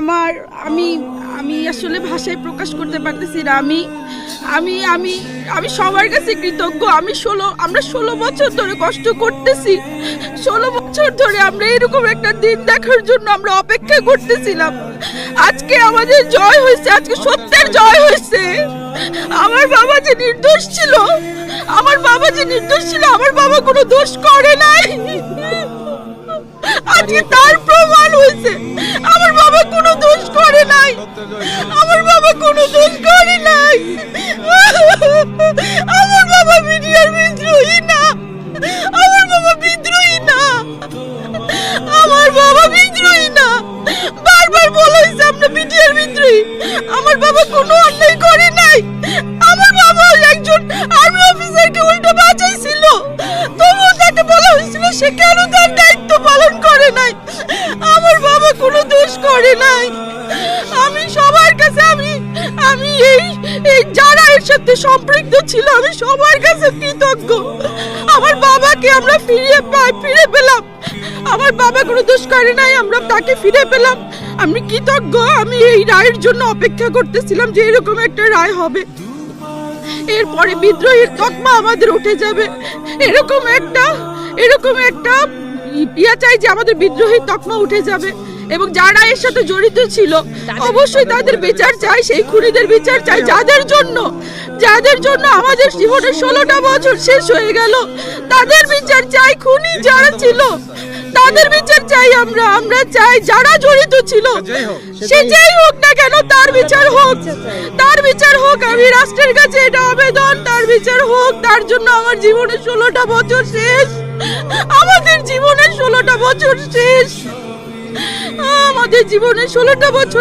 আমার আমি আমি আসলে ভাষায় প্রকাশ করতে পারতেছি না। আমি আমি আমি আমি সবার কাছে কৃতজ্ঞ। আমরা 16 বছর ধরে কষ্ট করতেছি। 16 বছর ধরে আমরা এরকম একটা দিন দেখার জন্য আমরা অপেক্ষা করতেছিলাম। আজকে আমাদের জয় হয়েছে, আজকে সত্যের জয় হয়েছে। আমার বাবা যে নির্দোষ ছিল, আমার বাবা কোনো দোষ করে নাই। আজকে তার প্রমাণ হয়েছে আমার বাবা কোনো দোষ করে নাই। আমার বাবা কোনো দোষ করে নাই। আমার বাবা মিডিয়ার বিদ্রোহী না। আমার বাবা বিদ্রোহী না। আমার বাবা বিদ্রোহী না। বারবার বলা হয়েছে আমরা মিডিয়ার বিদ্রোহী। আমার বাবা কোনো অন্যায় করে নাই। আমার বাবা একজন আর্মি অফিসারকে উল্টো বাঁচাইছিল, তবুও তাকে বলা হয়েছিল সে কেন তার দায়িত্ব পালন করে নাই। আমার বাবা কোনো দোষ করে নাই। আমি সবার কাছে আমি এই যারা এর সাথে সম্পৃক্ত ছিল আমি সবার কাছে কৃতজ্ঞ। আমার বাবাকে আমরা ফিরে পেলাম। আমার বাবা কোনো দোষ করে নাই, আমরা তাকে ফিরে পেলাম। আমি কৃতজ্ঞ। আমি এই রায়ের জন্য অপেক্ষা করতেছিলাম যে এরকম একটা রায় হবে, এরপরে বিদ্রোহীর তকমা আমাদের উঠে যাবে। এরকম একটা ইয়া চাই যে আমাদের বিদ্রোহীর তকমা উঠে যাবে এবং যারা এর সাথে জড়িত ছিল অবশ্যই তাদের বিচার চাই। সেই খুনিদের বিচার চাই, যাদের জন্য আমাদের জীবনের 16টা বছর শেষ হয়ে গেল। তাদের বিচার চাই। খুনি যারা ছিল তাদের বিচার চাই। আমরা চাই যারা জড়িত ছিল সে যেই হোক না কেন তার বিচার হোক। আমি রাষ্ট্রের কাছে এটা আবেদন, তার বিচার হোক। তার জন্য আমার জীবনের 16টা বছর শেষ। আমাদের জীবনের 16টা বছর শেষ। আমাদের জীবনের 16টা বছর